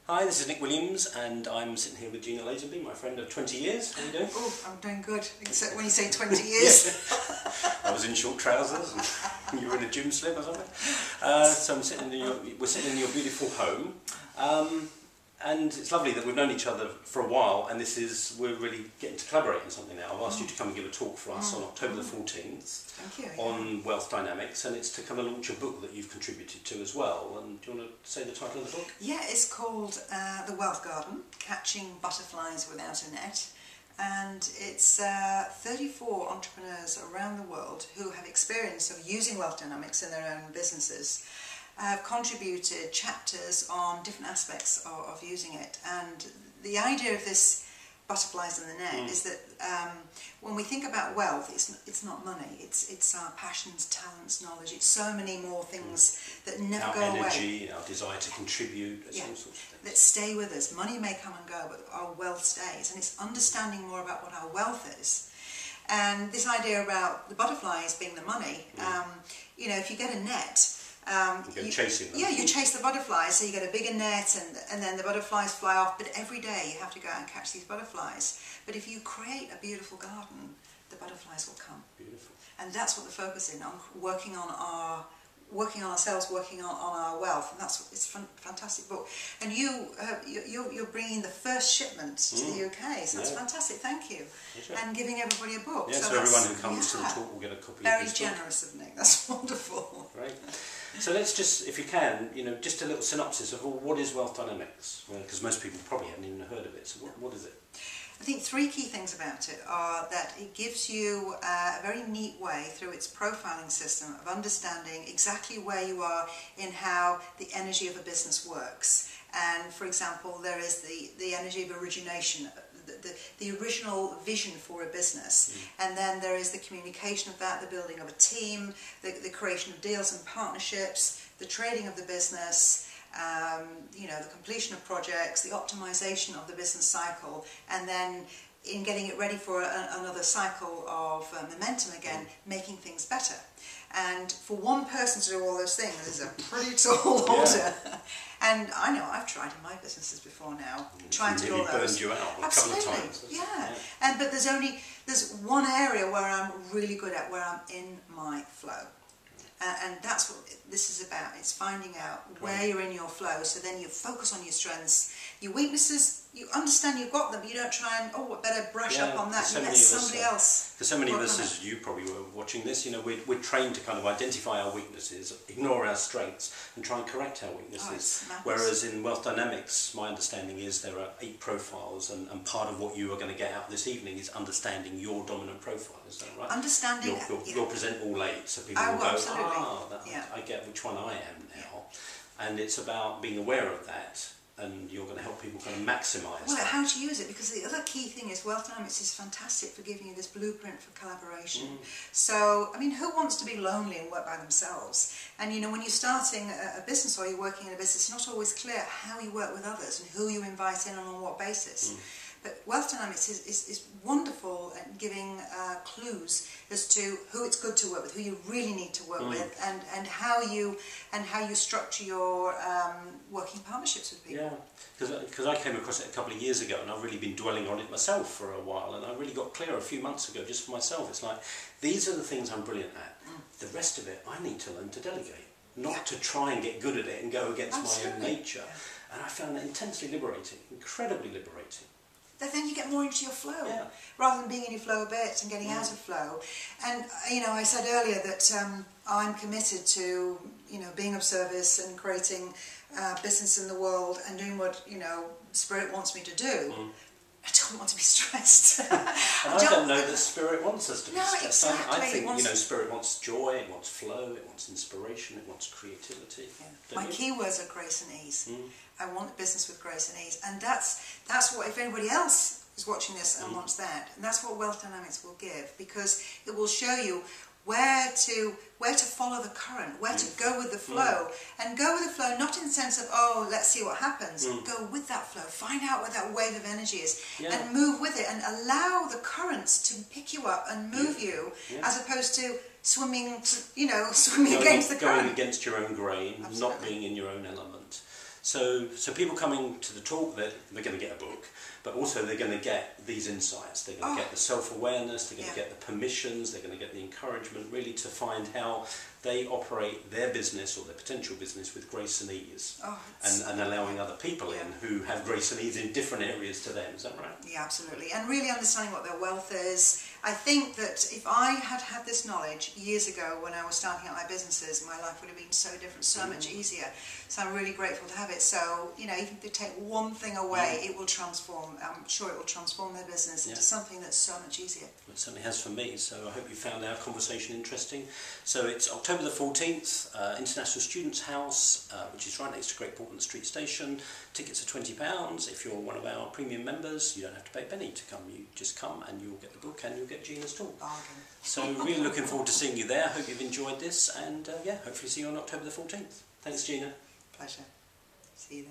Hi, this is Nick Williams, and I'm sitting here with Ginatalk, my friend of 20 years. How are you doing? Oh, I'm doing good, except when you say 20 years. I was in short trousers, and you were in a gym slip or something. So we're sitting in your beautiful home, and it's lovely that we've known each other for a while, and we're really getting to collaborate on something now. I've asked you to come and give a talk for us on October the 14th. Thank you. On wealth dynamics, and it's to come and launch a book that you've contributed to as well. And do you want to say the title of the book? Yeah, it's called The Wealth Garden, Catching Butterflies Without a Net. And it's 34 entrepreneurs around the world who have experience of using wealth dynamics in their own businesses, have contributed chapters on different aspects of using it. And the idea of this butterflies in the net is that when we think about wealth, it's not money, it's our passions, talents, knowledge, it's so many more things that never go away. Our energy, our desire to contribute, all sorts of things. That stay with us. Money may come and go, but our wealth stays, and it's understanding more about what our wealth is. And this idea about the butterflies being the money, you know, if you get a net, you go chasing them. Yeah, you chase the butterflies, so you get a bigger net and then the butterflies fly off, but every day you have to go out and catch these butterflies. But if you create a beautiful garden, the butterflies will come. Beautiful. And that's what the focus is on, working on ourselves, working on our wealth, and it's a fantastic book. And you're bringing the first shipment to the UK, so that's fantastic. Thank you. And giving everybody a book. Yeah, so everyone who comes to the talk will get a copy. Very generous of Nick. That's wonderful. Right. So let's just, if you can, just a little synopsis of what is wealth dynamics, because most people probably haven't even heard of it. So what is it? I think three key things about it are that it gives you a very neat way through its profiling system of understanding exactly where you are in how the energy of a business works. And for example, there is the energy of origination, the original vision for a business, and then there is the communication of that, the building of a team, the creation of deals and partnerships, the trading of the business, the completion of projects, the optimization of the business cycle, and then in getting it ready for another cycle of momentum again, making things better. And for one person to do all those things is a pretty tall order. And I know I've tried in my businesses before now, trying to do all those. Burned you out a couple of times. Yeah. But there's one area where I'm really good at, where I'm in my flow. And that's what this is about. It's finding out where you're in your flow, so then you focus on your strengths. Your weaknesses, you understand you've got them, you don't try and, I better brush up on that. You let somebody else. For so many of us, as you probably were watching this, we're trained to kind of identify our weaknesses, ignore our strengths, and try and correct our weaknesses. Whereas in wealth dynamics, my understanding is there are 8 profiles, and part of what you are going to get out this evening is understanding your dominant profile. Is that right? Understanding. You'll present all 8, so people will go, I get which one I am now. And it's about being aware of that, and you're going to help people kind of maximise that. How to use it, because the other key thing is wealth dynamics is fantastic for giving you this blueprint for collaboration. So, I mean, who wants to be lonely and work by themselves? And when you're starting a business or you're working in a business, it's not always clear how you work with others and who you invite in and on what basis. But wealth dynamics is wonderful at giving clues as to who it's good to work with, who you really need to work with, and how you structure your working partnerships with people. Yeah, because I came across it a couple of years ago, and I've really been dwelling on it myself for a while, and I really got clear a few months ago just for myself. It's like, these are the things I'm brilliant at. The rest of it, I need to learn to delegate, not to try and get good at it and go against my own nature. And I found that intensely liberating, incredibly liberating. Then you get more into your flow, rather than being in your flow a bit and getting out of flow. And I said earlier that I'm committed to being of service and creating business in the world and doing what Spirit wants me to do. I don't want to be stressed. I don't know that Spirit wants us to be stressed. Exactly. I think Spirit wants joy, it wants flow, it wants inspiration, it wants creativity. My keywords are grace and ease. I want a business with grace and ease, and that's what, if anybody else is watching this and wants that, and that's what wealth dynamics will give, because it will show you where to follow the current, where to go with the flow, and go with the flow not in the sense of, let's see what happens. Go with that flow, find out where that wave of energy is, and move with it, and allow the currents to pick you up and move you, as opposed to swimming against the current. Going against your own grain, not being in your own element. So people coming to the talk, they're going to get a book, but also they're going to get these insights. They're going to get the self-awareness, they're going to get the permissions, they're going to get the encouragement really to find how they operate their business or their potential business with grace and ease, and allowing other people in who have grace and ease in different areas to them. Is that right? Yeah, absolutely. And really understanding what their wealth is. I think that if I had had this knowledge years ago when I was starting out my businesses, my life would have been so different, so much easier. So I'm really grateful to have it. So, you know, even if they take one thing away, it will transform. I'm sure it will transform their business into something that's so much easier. It certainly has for me. So I hope you found our conversation interesting. So it's October the 14th, International Students' House, which is right next to Great Portland Street Station. Tickets are £20. If you're one of our premium members, you don't have to pay a penny to come. You just come and you'll get the book and you'll get Gina's talk. Bargain. So really looking forward to seeing you there. Hope you've enjoyed this, and hopefully see you on October the 14th. Thanks, Gina. Pleasure. See you then.